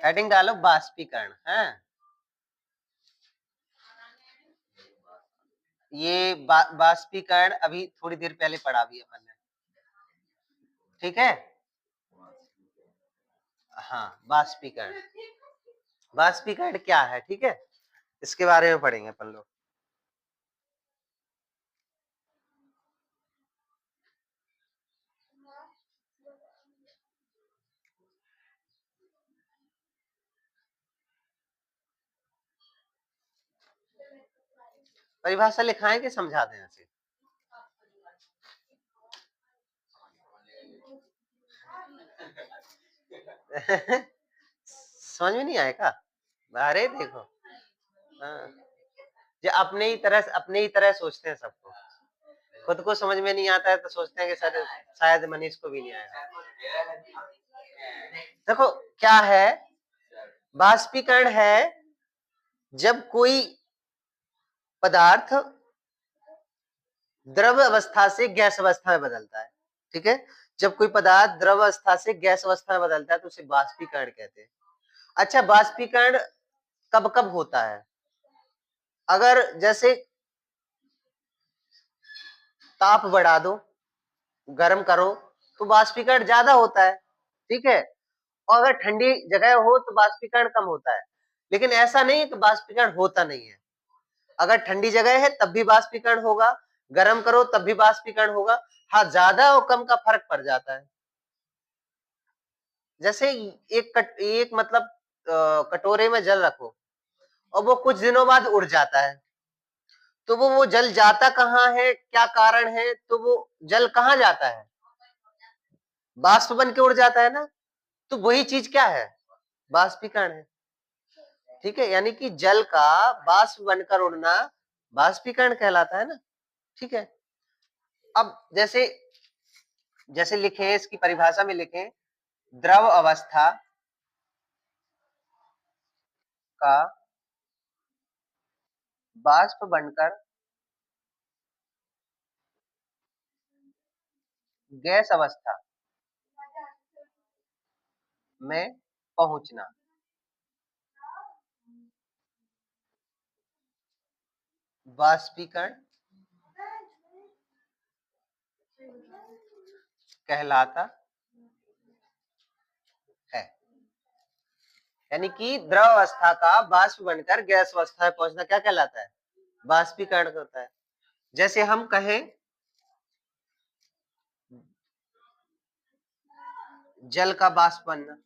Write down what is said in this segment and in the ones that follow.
Heading डालो बाष्पीकरण है। ये बाष्पीकरण अभी थोड़ी देर पहले पढ़ा भी अपन ने, ठीक है। हाँ, बाष्पीकरण, बाष्पीकरण क्या है, ठीक है, इसके बारे में पढ़ेंगे अपन लोग। परिभाषा लिखाएं कि समझा दें ऐसे? समझ में नहीं आएगा? अरे देखो, हाँ, जो अपने ही तरह सोचते हैं सबको, खुद को समझ में नहीं आता है तो सोचते हैं कि शायद मनीष को भी नहीं आएगा। देखो क्या है, बाष्पीकरण है जब कोई पदार्थ द्रव अवस्था से गैस अवस्था में बदलता है, ठीक है। जब कोई पदार्थ द्रव अवस्था से गैस अवस्था में बदलता है तो उसे बाष्पीकरण कहते हैं। अच्छा, बाष्पीकरण कब कब होता है? अगर जैसे ताप बढ़ा दो, गर्म करो, तो बाष्पीकरण ज्यादा होता है, ठीक है। और अगर ठंडी जगह हो तो बाष्पीकरण कम होता है। लेकिन ऐसा नहीं है कि बाष्पीकरण होता नहीं है। अगर ठंडी जगह है तब भी बाष्पीकरण होगा, गर्म करो तब भी बाष्पीकरण होगा। हाँ, ज्यादा और कम का फर्क पड़ जाता है। जैसे एक मतलब कटोरे में जल रखो और वो कुछ दिनों बाद उड़ जाता है, तो वो जल जाता कहाँ है, क्या कारण है? तो वो जल कहाँ जाता है? बाष्प बन के उड़ जाता है ना। तो वही चीज क्या है? बाष्पीकरण है, ठीक है। यानी कि जल का बाष्प बनकर उड़ना बाष्पीकरण कहलाता है ना, ठीक है। अब जैसे जैसे लिखे, इसकी परिभाषा में लिखें, द्रव अवस्था का बाष्प बनकर गैस अवस्था में पहुंचना, बाष्पीकरण कहलाता है। यानी कि द्रव अवस्था का बाष्प बनकर गैस अवस्था में पहुंचना क्या कहलाता है? बाष्पीकरण होता है। जैसे हम कहें जल का बाष्प बनना,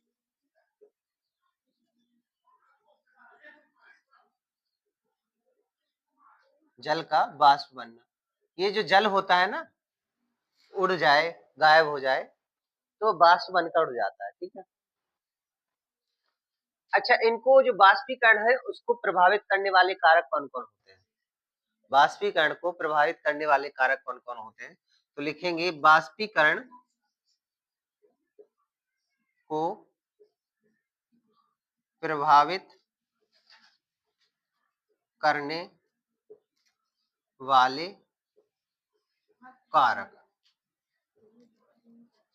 जल का बाष्प बनना, ये जो जल होता है ना, उड़ जाए, गायब हो जाए, तो बाष्प बनकर उड़ जाता है, ठीक है। अच्छा, इनको जो बाष्पीकरण है उसको प्रभावित करने वाले कारक कौन कौन होते हैं? बाष्पीकरण को प्रभावित करने वाले कारक कौन कौन होते हैं? तो लिखेंगे बाष्पीकरण को प्रभावित करने वाले कारक,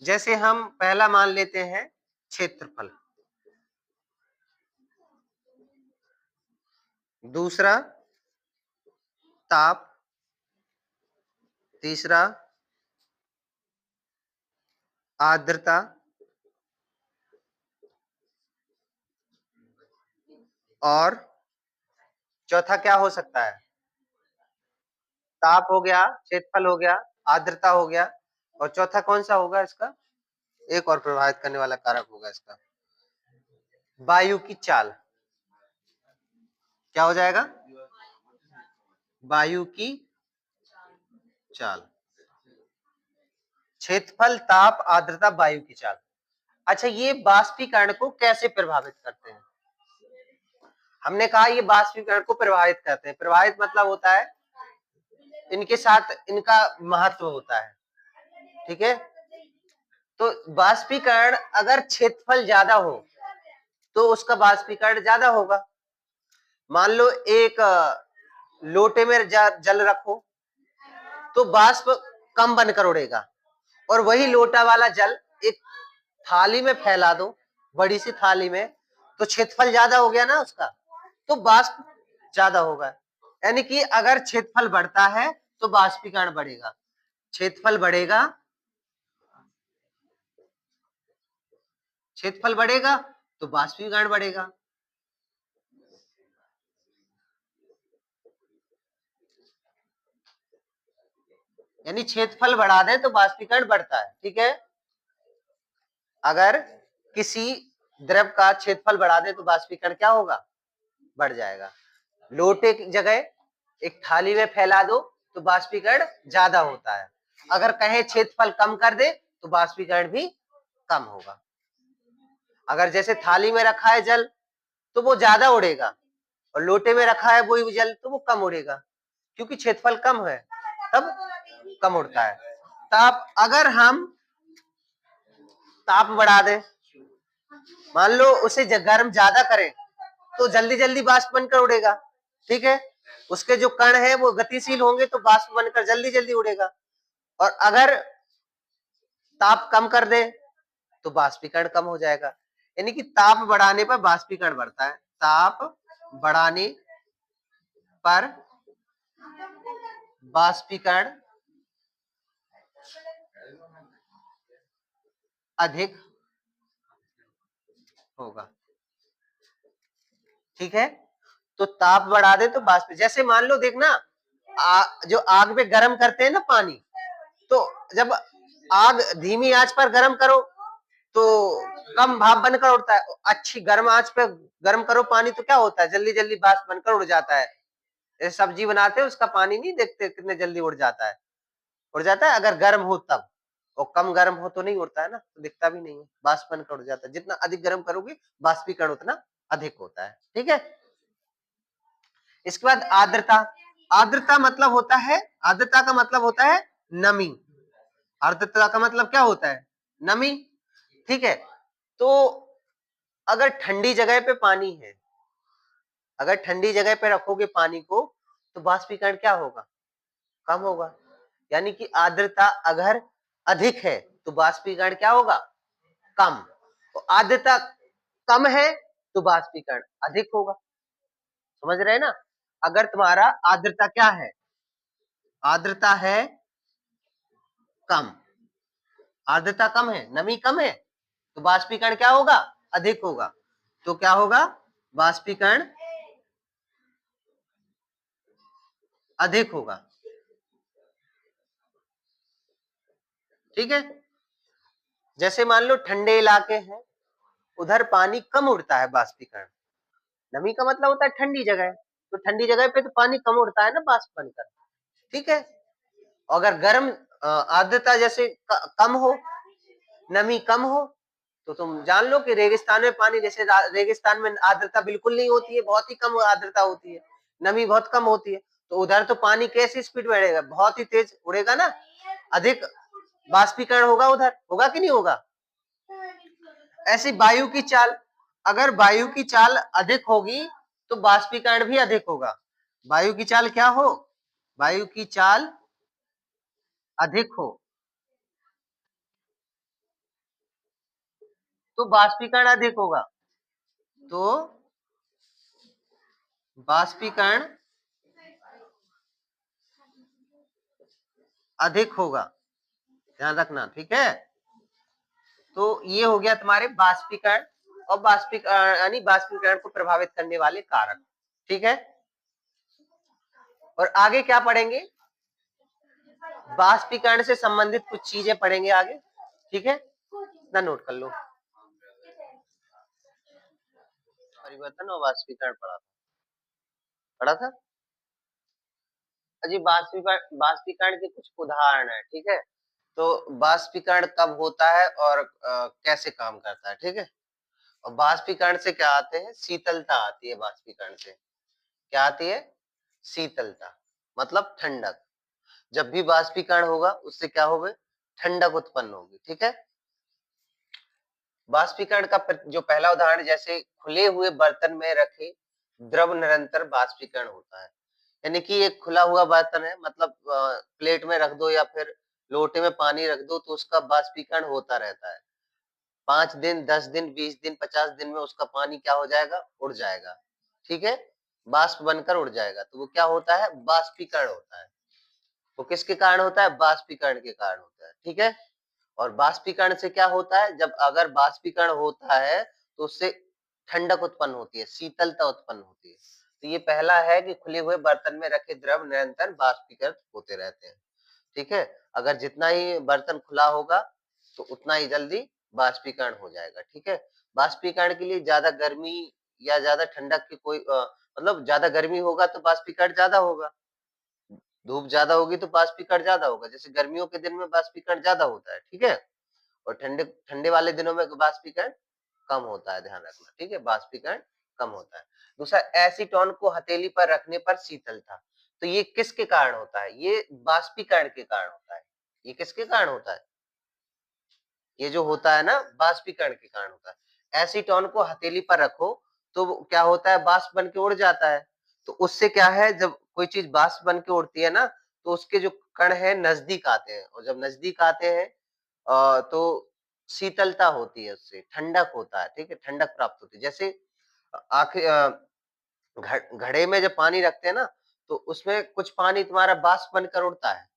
जैसे हम पहला मान लेते हैं क्षेत्रफल, दूसरा ताप, तीसरा आर्द्रता, और चौथा क्या हो सकता है? ताप हो गया, क्षेत्रफल हो गया, आर्द्रता हो गया, और चौथा कौन सा होगा इसका? एक और प्रभावित करने वाला कारक होगा इसका, वायु की चाल। क्या हो जाएगा? वायु की चाल। क्षेत्रफल, ताप, आर्द्रता, वायु की चाल। अच्छा, ये बाष्पीकरण को कैसे प्रभावित करते हैं? हमने कहा ये बाष्पीकरण को प्रभावित करते हैं। प्रभावित मतलब होता है इनके साथ इनका महत्व होता है, ठीक है। तो बाष्पीकरण अगर क्षेत्रफल ज्यादा हो तो उसका बाष्पीकरण ज्यादा होगा। मान लो एक लोटे में जल रखो तो बाष्प कम बनकर उड़ेगा, और वही लोटा वाला जल एक थाली में फैला दो, बड़ी सी थाली में, तो क्षेत्रफल ज्यादा हो गया ना उसका, तो वाष्प ज्यादा होगा। यानी कि अगर क्षेत्रफल बढ़ता है तो वाष्पीकरण बढ़ेगा, क्षेत्रफल बढ़ेगा, क्षेत्रफल बढ़ेगा तो वाष्पीकरण बढ़ेगा। यानी क्षेत्रफल बढ़ा दें तो वाष्पीकरण बढ़ता है, ठीक है। अगर किसी द्रव का क्षेत्रफल बढ़ा दें तो वाष्पीकरण क्या होगा, बढ़ जाएगा। लोटे की जगह एक थाली में फैला दो तो वाष्पीकरण ज्यादा होता है, अगर कहें क्षेत्रफल कम कर दे तो वाष्पीकरण भी कम होगा। अगर जैसे थाली में रखा है जल तो वो ज्यादा उड़ेगा, और लोटे में रखा है वही जल तो वो कम उड़ेगा, क्योंकि क्षेत्रफल कम है तब कम उड़ता है। ताप, अगर हम ताप बढ़ा दें, मान लो उसे गर्म ज्यादा करें तो जल्दी जल्दी वाष्प बनकर उड़ेगा, ठीक है। उसके जो कण है वो गतिशील होंगे तो वाष्प बनकर जल्दी जल्दी उड़ेगा। और अगर ताप कम कर दे तो वाष्पीकरण कम हो जाएगा। यानी कि ताप बढ़ाने पर वाष्पीकरण बढ़ता है, ताप बढ़ाने पर वाष्पीकरण अधिक होगा, ठीक है। तो ताप बढ़ा दे तो वाष्प, जैसे मान लो देखना, जो आग पे गर्म करते हैं ना पानी, तो जब आग धीमी आंच पर गर्म करो तो कम भाप बनकर उड़ता है, अच्छी गर्म आंच पे गर्म करो पानी तो क्या होता है, जल्दी जल्दी वाष्प बनकर उड़ जाता है। जैसे सब्जी बनाते हैं उसका पानी नहीं देखते कितने जल्दी उड़ जाता है, उड़ जाता है अगर गर्म हो तब, और कम गर्म हो तो नहीं उड़ता है ना, तो दिखता भी नहीं है, वाष्प बनकर उड़ जाता है। जितना अधिक गर्म करोगे वाष्पीकरण उतना अधिक होता है, ठीक है। इसके बाद आर्द्रता, आर्द्रता मतलब होता है, आर्द्रता का मतलब होता है नमी, आर्द्रता का मतलब क्या होता है, नमी, ठीक है। तो अगर ठंडी जगह पे पानी है, अगर ठंडी जगह पे रखोगे पानी को तो वाष्पीकरण क्या होगा, कम होगा। यानी कि आर्द्रता अगर अधिक है तो वाष्पीकरण क्या होगा, कम। तो आर्द्रता कम है तो वाष्पीकरण अधिक होगा, समझ रहे हैं ना। अगर तुम्हारा आर्द्रता क्या है, आर्द्रता है कम, आर्द्रता कम है, नमी कम है, तो वाष्पीकरण क्या होगा, अधिक होगा। तो क्या होगा, वाष्पीकरण अधिक होगा, ठीक है। जैसे मान लो ठंडे इलाके हैं, उधर पानी कम उड़ता है, वाष्पीकरण, नमी का मतलब होता है ठंडी जगह, तो ठंडी जगह पे तो पानी कम उड़ता है ना वाष्प बनकर, ठीक है। अगर गर्म आर्द्रता जैसे कम हो, नमी कम हो, तो तुम जान लो कि रेगिस्तान में पानी, जैसे रेगिस्तान में आर्द्रता बिल्कुल नहीं होती है, बहुत ही कम आर्द्रता होती है, नमी बहुत कम होती है, तो उधर तो पानी कैसी स्पीड में उड़ेगा, बहुत ही तेज उड़ेगा ना, अधिक वाष्पीकरण होगा उधर, होगा कि नहीं होगा। ऐसी वायु की चाल, अगर वायु की चाल अधिक होगी तो वाष्पीकरण भी अधिक होगा। वायु की चाल क्या हो, वायु की चाल अधिक हो तो वाष्पीकरण अधिक होगा, तो वाष्पीकरण अधिक होगा, ध्यान रखना, ठीक है। तो ये हो गया तुम्हारे वाष्पीकरण, और वाष्पीकरण यानी वाष्पीकरण को प्रभावित करने वाले कारक, ठीक है। और आगे क्या पढ़ेंगे, वाष्पीकरण से संबंधित कुछ चीजें पढ़ेंगे आगे, ठीक है, इतना नोट कर लो। परिवर्तन और वाष्पीकरण पढ़ा था। अजी वाष्पीकरण के कुछ उदाहरण है, ठीक है। तो वाष्पीकरण कब होता है और कैसे काम करता है, ठीक है। और वाष्पीकरण से क्या आते हैं, शीतलता आती है, वाष्पीकरण से क्या आती है, शीतलता, मतलब ठंडक। जब भी वाष्पीकरण होगा उससे क्या होगा, ठंडक उत्पन्न होगी, ठीक है। वाष्पीकरण का जो पहला उदाहरण, जैसे खुले हुए बर्तन में रखे द्रव निरंतर वाष्पीकरण होता है। यानी कि एक खुला हुआ बर्तन है, मतलब प्लेट में रख दो या फिर लोटे में पानी रख दो तो उसका वाष्पीकरण होता रहता है। 5 दिन, 10 दिन, 20 दिन, 50 दिन में उसका पानी क्या हो जाएगा? उड़ जाएगा। ठीक है? बाष्प बनकर उड़ जाएगा। तो वो क्या होता है? बाष्पीकरण होता है। वो किसके कारण होता है? बाष्पीकरण के कारण होता है। ठीक है? और बाष्पीकरण से क्या होता है? जब अगर बाष्पीकरण होता है तो उससे ठंडक उत्पन्न होती है, शीतलता उत्पन्न होती है। तो ये पहला है कि खुले हुए बर्तन में रखे द्रव निरंतर बाष्पीकृत होते रहते हैं। ठीक है? अगर जितना ही बर्तन खुला होगा तो उतना ही जल्दी बाष्पीकरण हो जाएगा। ठीक है? बाष्पीकरण के लिए ज्यादा गर्मी या ज्यादा ठंडक की कोई मतलब ज्यादा गर्मी होगा तो बाष्पीकरण ज्यादा होगा, धूप ज्यादा होगी तो बाष्पीकरण ज्यादा होगा। जैसे गर्मियों के दिन में बाष्पीकरण ज्यादा होता है। ठीक है? और ठंडे ठंडे वाले दिनों में बाष्पीकरण कम होता है, ध्यान रखना। ठीक है? बाष्पीकरण कम होता है। दूसरा, एसीटोन को हथेली पर रखने पर शीतलता। तो ये किसके कारण होता है? ये बाष्पीकरण के कारण होता है। ये किसके कारण होता है? ये जो होता है ना, बाष्पीकरण के कारण होता है। एसीटोन को हथेली पर रखो तो वो क्या होता है? बाष्प बन के उड़ जाता है। तो उससे क्या है, जब कोई चीज बाष्प बन के उड़ती है ना, तो उसके जो कण है नजदीक आते हैं, और जब नजदीक आते हैं तो शीतलता होती है, उससे ठंडक होता है। ठीक है? ठंडक प्राप्त होती है। जैसे आखिर घड़े में जब पानी रखते हैं ना, तो उसमें कुछ पानी तुम्हारा बाष्प बनकर उड़ता है।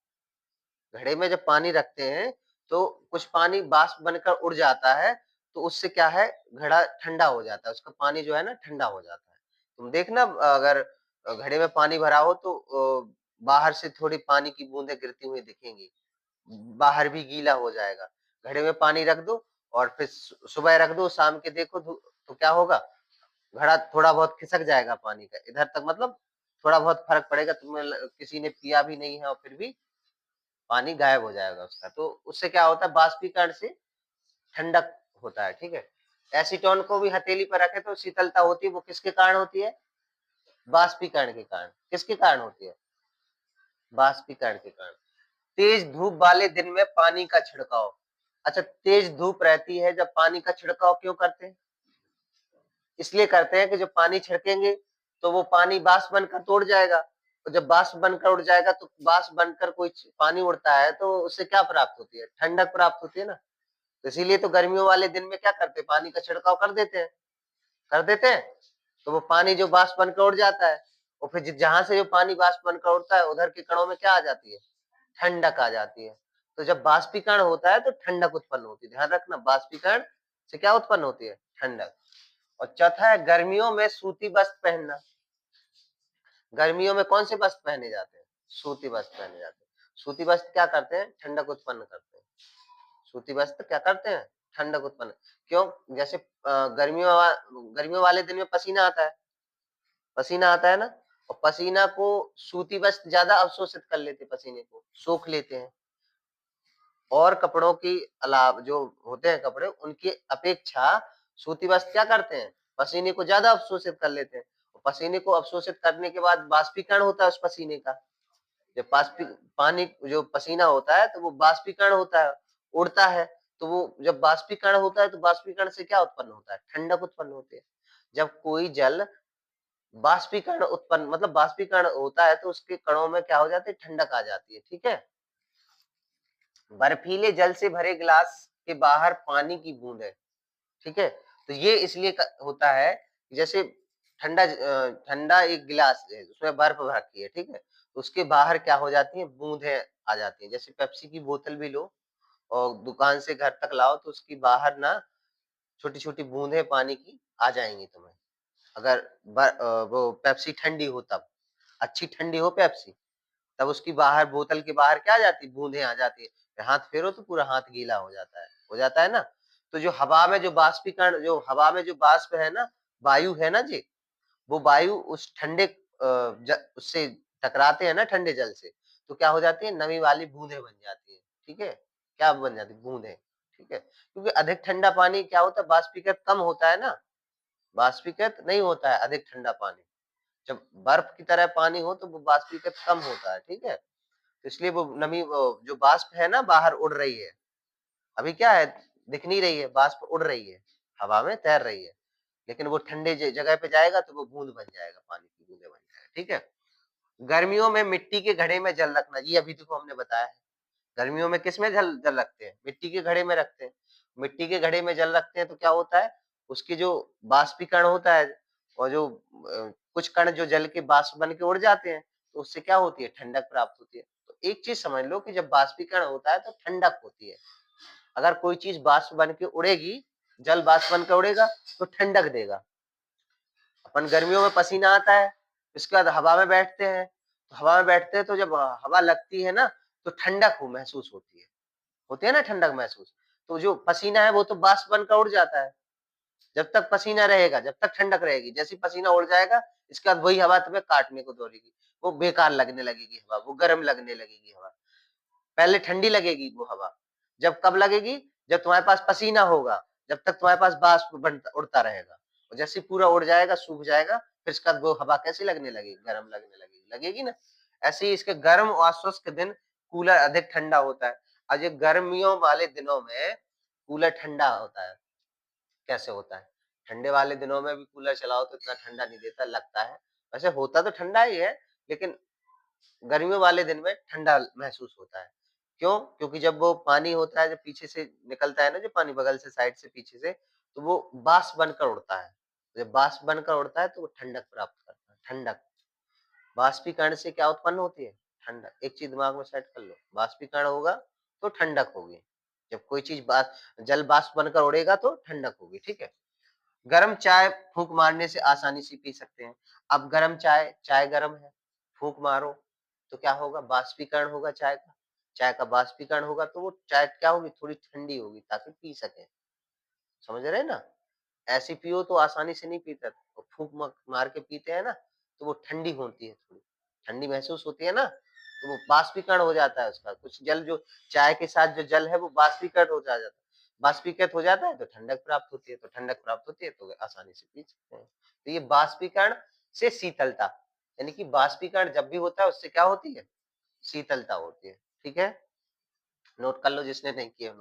घड़े में जब पानी रखते हैं तो कुछ पानी बाष्प बनकर उड़ जाता है, तो उससे क्या है, घड़ा ठंडा हो जाता है, उसका पानी जो है ना ठंडा हो जाता है। तुम देखना, अगर घड़े में पानी भरा हो तो बाहर से थोड़ी पानी की बूंदें गिरती हुई दिखेंगी, बाहर भी गीला हो जाएगा। घड़े में पानी रख दो और फिर सुबह रख दो, शाम के देखो तो क्या होगा, घड़ा थोड़ा बहुत खिसक जाएगा पानी का इधर तक, मतलब थोड़ा बहुत फर्क पड़ेगा। तुम्हें किसी ने पिया भी नहीं है और फिर भी पानी गायब हो जाएगा उसका। तो उससे क्या होता है, बाष्पीकरण से ठंडक होता है। ठीक है? एसीटोन को भी हथेली पर रखे तो शीतलता होती है, वो किसके कारण होती है? बाष्पीकरण के कारण। किसके कारण होती है? बाष्पीकरण के कारण। तेज धूप वाले दिन में पानी का छिड़काव। अच्छा, तेज धूप रहती है जब पानी का छिड़काव क्यों करते हैं? इसलिए करते हैं कि जब पानी छिड़केंगे तो वो पानी बाष्प बनकर तो उड़ जाएगा। तो जब बाष्प बनकर उड़ जाएगा तो बाष्प बनकर कोई पानी उड़ता है तो उससे क्या प्राप्त होती है? ठंडक प्राप्त होती है ना। तो इसीलिए तो गर्मियों वाले दिन में क्या करते हैं? पानी का छिड़काव कर देते हैं। कर देते हैं तो वो पानी जो बाष्प बनकर उड़ जाता है, और फिर जहां से जो पानी बाष्प बनकर उड़ता है उधर के कणों में क्या आ जाती है? ठंडक आ जाती है। तो जब बाष्पीकरण होता है तो ठंडक उत्पन्न होती है। ध्यान रखना, बाष्पीकरण से क्या उत्पन्न होती है? ठंडक। और चौथा है गर्मियों में सूती वस्त्र पहनना। गर्मियों में कौन से वस्त्र पहने जाते हैं? सूती वस्त्र पहने जाते हैं। सूती वस्त्र क्या करते हैं? ठंडक उत्पन्न करते हैं। सूती वस्त्र क्या करते हैं? ठंडक उत्पन्न। क्यों? जैसे गर्मियों वाले दिन में पसीना आता है, पसीना आता है ना, और पसीना को सूती वस्त्र ज्यादा अवशोषित कर लेते हैं, पसीने को सोख लेते हैं। और कपड़ों की अलावा जो होते हैं कपड़े, उनकी अपेक्षा सूती वस्त्र क्या करते हैं? पसीने को ज्यादा अवशोषित कर लेते हैं। और पसीने को अवशोषित करने के बाद बाष्पीकरण होता है उस पसीने का। जब पानी जो पसीना होता है तो वो बाष्पीकरण होता है, उड़ता है। तो वो जब बाष्पीकरण होता है तो बाष्पीकरण से क्या उत्पन्न होता है? ठंडक उत्पन्न होती है। जब कोई जल बाष्पीकरण उत्पन्न मतलब बाष्पीकरण होता है तो उसके कणों में क्या हो जाती है? ठंडक आ जाती है। ठीक है? बर्फीले जल से भरे गिलास के बाहर पानी की बूंद है। ठीक है? तो ये इसलिए होता है, जैसे ठंडा एक गिलास है, उसमें बर्फ भर रखी है। ठीक है? तो उसके बाहर क्या हो जाती है? बूंदें आ जाती हैं। जैसे पेप्सी की बोतल भी लो और दुकान से घर तक लाओ तो उसकी बाहर ना छोटी छोटी बूंदें पानी की आ जाएंगी तुम्हें। अगर वो पेप्सी ठंडी हो तब, अच्छी ठंडी हो पेप्सी, तब उसकी बाहर बोतल के बाहर क्या आ जाती है? बूंदें आ जाती है। हाथ फेरो तो पूरा हाथ गीला हो जाता है, हो जाता है ना। तो जो हवा में जो बाष्पीकरण, जो हवा में जो बाष्प है ना, वायु है ना जी, वो वायु उस ठंडे उससे टकराते हैं ना ठंडे जल से, तो क्या हो जाती है? नमी वाली बूंदें बन जाती है। ठीक है? क्या बन जाती है? बूंदें। ठीक है? क्योंकि अधिक ठंडा पानी क्या होता है? बाष्पीकृत कम होता है ना, बाष्पीकृत नहीं होता है अधिक ठंडा पानी। जब बर्फ की तरह पानी हो तो वो बाष्पीकृत कम होता है। ठीक है? तो इसलिए वो नमी, जो बाष्प है ना बाहर उड़ रही है, अभी क्या है? दिख नहीं रही है, बाष्प उड़ रही है, हवा में तैर रही है। लेकिन वो ठंडे जगह पे जाएगा तो वो बूंद बन जाएगा, पानी की बूंदे बन जाएगा। ठीक है? गर्मियों में मिट्टी के घड़े में जल रखना, ये अभी देखो हमने बताया है। गर्मियों में किस में जल जल रखते हैं? मिट्टी के घड़े में रखते हैं। मिट्टी के घड़े में जल रखते हैं तो क्या होता है, उसकी जो बाष्पीकरण होता है और जो कुछ कण जो जल के बाष्प बन के उड़ जाते हैं, तो उससे क्या होती है, ठंडक प्राप्त होती है। तो एक चीज समझ लो कि जब बाष्पीकरण होता है तो ठंडक होती है। अगर कोई चीज बाष्प बन के उड़ेगी, जल बाष्प बनकर उड़ेगा तो ठंडक देगा। अपन गर्मियों में पसीना आता है, इसके बाद हवा में बैठते हैं, तो हवा में बैठते हैं तो जब हवा लगती है ना, तो ठंडक हो महसूस होती है ना ठंडक महसूस। तो जो पसीना है वो तो बाष्प बनकर उड़ जाता है। जब तक पसीना रहेगा, जब तक ठंडक रहेगी, जैसे ही पसीना उड़ जाएगा, इसके बाद वही हवा तुम्हें काटने को दौड़ेगी। वो बेकार लगने लगेगी हवा, वो गर्म लगने लगेगी हवा। पहले ठंडी लगेगी वो हवा। जब कब लगेगी? जब तुम्हारे पास पसीना होगा, जब तक तुम्हारे पास बाष्प बनता उड़ता रहेगा। और जैसे ही पूरा उड़ जाएगा, सूख जाएगा, फिर इसके बाद वो हवा कैसी लगने लगेगी? गर्म लगने लगेगी, लगेगी ना? ऐसे ही इसके गर्म और शुष्क दिन कूलर अधिक ठंडा होता है। और ये गर्मियों वाले दिनों में कूलर ठंडा होता है। कैसे होता है? ठंडे वाले दिनों में भी कूलर चलाओ तो इतना ठंडा नहीं देता, लगता है। वैसे होता तो ठंडा ही है, लेकिन गर्मियों वाले दिन में ठंडा महसूस होता है। क्यों? क्योंकि जब वो पानी होता है, जब पीछे से निकलता है ना, जो पानी बगल से, साइड से, पीछे से, तो वो बाष्प बनकर उड़ता है। जब बाष्प बनकर उड़ता है तो वो ठंडक प्राप्त करता है, ठंडक। बाष्पीकरण से क्या उत्पन्न होती है? ठंडक। एक चीज दिमाग में सेट कर लो, बाष्पीकरण होगा तो ठंडक होगी। जब कोई चीज जल बाष्प बनकर उड़ेगा तो ठंडक होगी, ठीक है। गरम चाय फूंक मारने से आसानी से पी सकते हैं। अब गरम चाय, चाय गरम है, फूंक मारो तो क्या होगा? बाष्पीकरण होगा चाय का। चाय का बाष्पीकरण होगा तो वो चाय क्या होगी? थोड़ी ठंडी होगी ताकि पी सके। समझ रहे हैं ना? ऐसी पियो तो आसानी से नहीं पीता। और फूंक मार के पीते हैं ना, तो वो ठंडी होती है, थोड़ी ठंडी महसूस होती है ना, तो वो बाष्पीकरण हो जाता है उसका। कुछ जल जो चाय के साथ जो जल है वो बाष्पीकृत हो जाता है। बाष्पीकृत हो जाता है तो ठंडक प्राप्त होती है, तो ठंडक प्राप्त होती है तो आसानी से पी सकते हैं। तो ये बाष्पीकरण से शीतलता, यानी कि बाष्पीकरण जब भी होता है उससे क्या होती है? शीतलता होती है। ठीक है, नोट कर लो जिसने नहीं किया।